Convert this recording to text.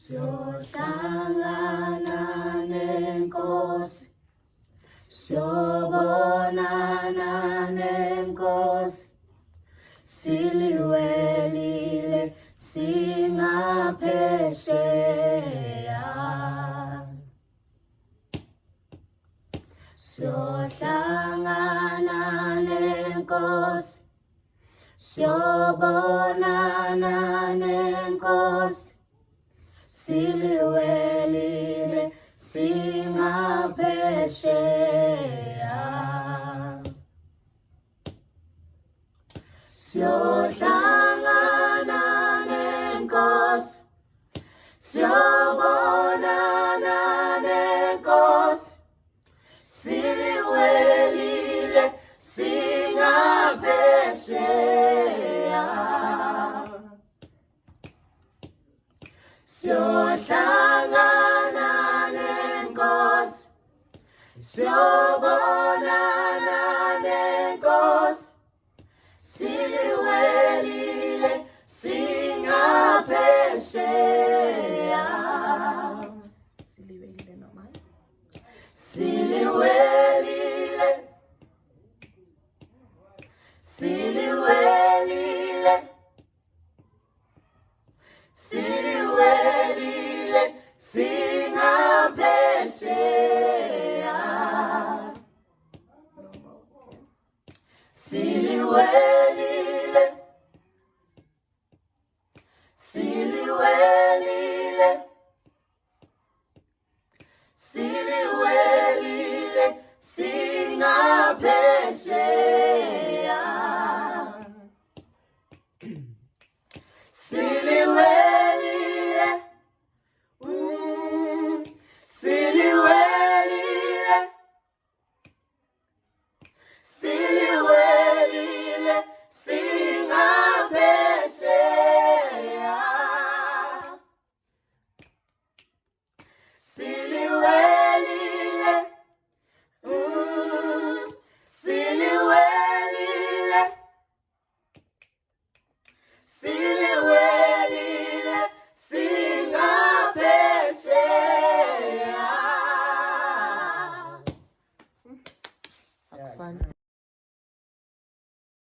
Siyohlangana neNkosi, siyobonana neNkosi, siliwelile singaphesheya. Siyohlangana neNkosi, siyobonana neNkosi, siliwelile singaphesheya. Siyohlangana neNkosi, siyobonana neNkosi, siliwelile singaphesheya. Siyohlangana neNkosi, siyobonana neNkosi, siliwelile singaphesheya. Siliwelile normal. Siliwelile, siliwelile, siliwelile singaphesheya. Siliwelile, siliwelile, siliwelile singaphesheya. Siliwelile, siliwelile, siliwelile singaphesheya. Siliwelile.